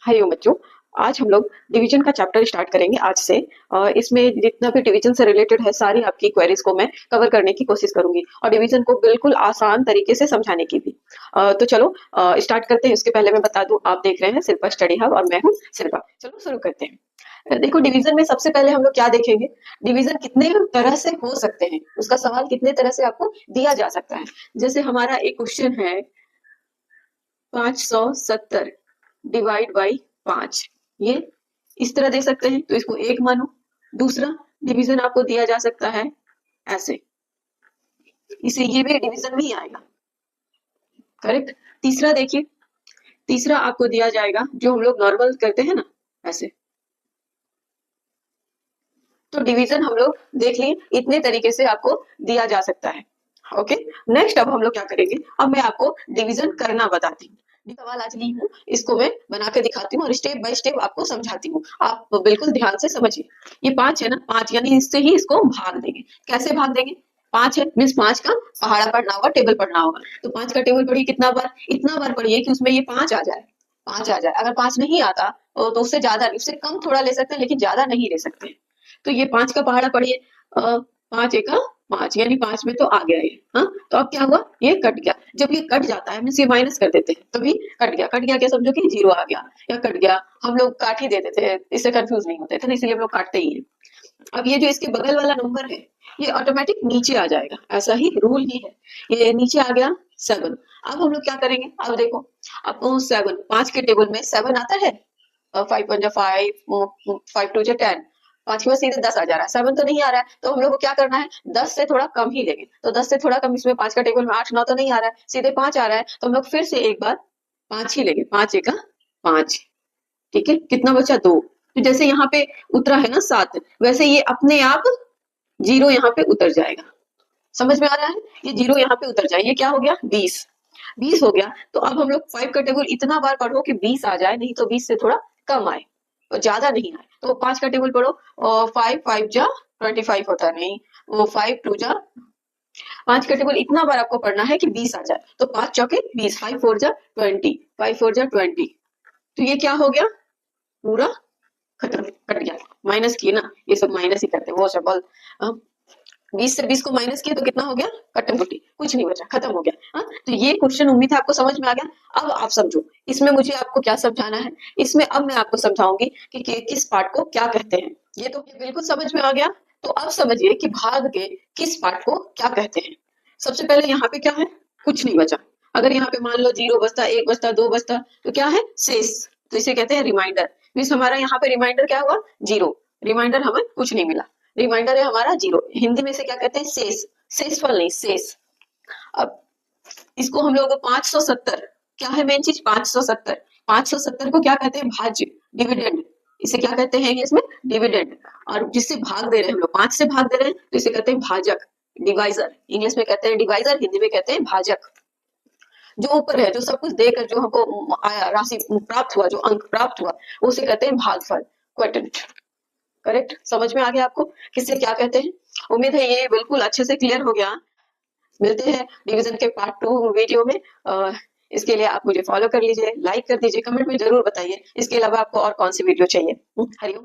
हरिओम बच्चों। आज हम लोग डिवीजन का चैप्टर स्टार्ट करेंगे आज से। इसमें जितना भी डिवीजन से रिलेटेड है सारी आपकी क्वेरीज को मैं कवर करने की कोशिश करूंगी और डिवीजन को बिल्कुल आसान तरीके से समझाने की भी। तो चलो स्टार्ट करते हैं। उसके पहले मैं बता दूं, आप देख रहे हैं शिल्पा स्टडी हब और मैं हूँ शिल्पा। चलो शुरू करते हैं। देखो, डिवीजन में सबसे पहले हम लोग क्या देखेंगे, डिवीजन कितने तरह से हो सकते हैं, उसका सवाल कितने तरह से आपको दिया जा सकता है। जैसे हमारा एक क्वेश्चन है 570 डिवाइड बाई 5, ये इस तरह दे सकते हैं तो इसको एक मानो। दूसरा डिवीजन आपको दिया जा सकता है ऐसे, इसे ये भी डिवीजन में ही आएगा, करेक्ट। तीसरा देखिए, तीसरा आपको दिया जाएगा जो हम लोग नॉर्मल करते हैं ना, ऐसे। तो डिवीजन हम लोग देख लिए, इतने तरीके से आपको दिया जा सकता है। ओके, नेक्स्ट अब हम लोग क्या करेंगे, अब मैं आपको डिवीजन करना बताती हूँ। सवाल आज ली हूँ, इसको मैं बना के दिखाती हूँ और स्टेप बाय स्टेप आपको समझाती हूँ। आप बिल्कुल ध्यान से समझिए। ये 5 है ना, 5 यानी इससे ही इसको भाग देंगे। कैसे भाग देंगे, 5 है मीन्स 5 का पहाड़ा पढ़ना होगा, टेबल पढ़ना होगा। तो 5 का टेबल पढ़िए, कितना बार, इतना बार पढ़िए कि उसमें ये 5 आ जाए। 5 आ जाए, अगर 5 नहीं आता तो उससे ज्यादा, उससे कम थोड़ा ले सकते हैं लेकिन ज्यादा नहीं ले सकते। तो ये 5 का पहाड़ा पढ़िए, 5 एका 5 यानी 5 में तो आ गया ये। हाँ, तो अब क्या हुआ, ये कट गया। जब ये कट जाता है मीन्स ये माइनस कर देते हैं, तभी कट गया। कट गया क्या समझो कि जीरो आ गया या कट गया। हम लोग काट ही देते थे, इससे कंफ्यूज नहीं होते थे ना, इसलिए हम लोग काटते ही हैं। अब ये जो इसके बगल वाला नंबर है, ये ऑटोमेटिक नीचे आ जाएगा, ऐसा ही रूल ही है। ये नीचे आ गया 7। अब हम लोग क्या करेंगे, अब देखो, अब 7, 5 के टेबल में 7 आता है। 5 1 जा 5, 5 2 जा 10, 5 के बाद सीधे 10 आ जा रहा है, 7 तो नहीं आ रहा है। तो हम लोग को क्या करना है, 10 से थोड़ा कम ही लेंगे। तो 10 से थोड़ा कम, इसमें 5 का टेबल में 8 9 तो नहीं आ रहा है, सीधे 5 आ रहा है। तो हम लोग फिर से एक बार 5 ही लेंगे, 5 एका 5। ठीक है, कितना बचा, 2। तो जैसे यहाँ पे उतरा है ना 7, वैसे ये अपने आप जीरो यहाँ पे उतर जाएगा। समझ में आ रहा है, ये जीरो यहाँ पे उतर जाए, ये क्या हो गया, 20। 20 हो गया। तो अब हम लोग 5 का टेबल इतना बार पढ़ो कि 20 आ जाए, नहीं तो 20 से थोड़ा कम आए और ज्यादा नहीं आए। तो 5 का टेबल पढ़ो, और 5 5 जा 25 होता नहीं, वो 5 2 जा, 5 का टेबल इतना बार आपको पढ़ना है कि 20 आ जाए। तो 5 चौके 20, 5 4 जा 20, 5 4 जा 20। तो ये क्या हो गया, पूरा खत्म, कट गया। माइनस किए ना, ये सब माइनस ही करते हैं, वो सब 20 से 20 को माइनस किया तो कितना हो गया, कट्टम कुट्टी, कुछ नहीं बचा, खत्म हो गया। हाँ, तो ये क्वेश्चन उम्मीद है आपको समझ में आ गया। अब आप समझो, इसमें मुझे आपको क्या समझाना है। इसमें अब मैं आपको समझाऊंगी कि किस पार्ट को क्या कहते हैं। ये तो बिल्कुल समझ में आ गया। तो अब समझिए कि भाग के किस पार्ट को क्या कहते हैं। सबसे पहले यहाँ पे क्या है, कुछ नहीं बचा। अगर यहाँ पे मान लो 0 बचता, 1 बचता, 2 बचता, तो क्या है, शेष। तो इसे कहते हैं रिमाइंडर। मीन्स हमारा यहाँ पे रिमाइंडर क्या हुआ, 0। रिमाइंडर हमें कुछ नहीं मिला, रिमाइंडर है हमारा 0। हिंदी में से क्या कहते हैं, शेष। शेषफल नहीं, शेष। अब इसको हम लोग 570, क्या है मेन चीज, 570। 570 को क्या कहते हैं, भाज्य, डिविडेंड। इसे क्या कहते हैं इंग्लिश में, डिविडेंड। और जिससे भाग दे रहे हैं हम लोग, 5 से भाग दे रहे हैं, तो इसे कहते हैं भाजक, डिवाइजर। इंग्लिश में कहते हैं डिवाइजर, हिंदी में कहते हैं भाजक। जो ऊपर है, जो सब कुछ देकर जो हमको आया, राशि प्राप्त हुआ, जो अंक प्राप्त हुआ, उसे कहते हैं भागफल, क्वोटिएंट। करेक्ट, समझ में आ गया आपको किससे क्या कहते हैं। उम्मीद है ये बिल्कुल अच्छे से क्लियर हो गया। मिलते हैं डिवीजन के पार्ट 2 वीडियो में। इसके लिए आप मुझे फॉलो कर लीजिए, लाइक कर दीजिए, कमेंट में जरूर बताइए इसके अलावा आपको और कौन सी वीडियो चाहिए। हरिओम।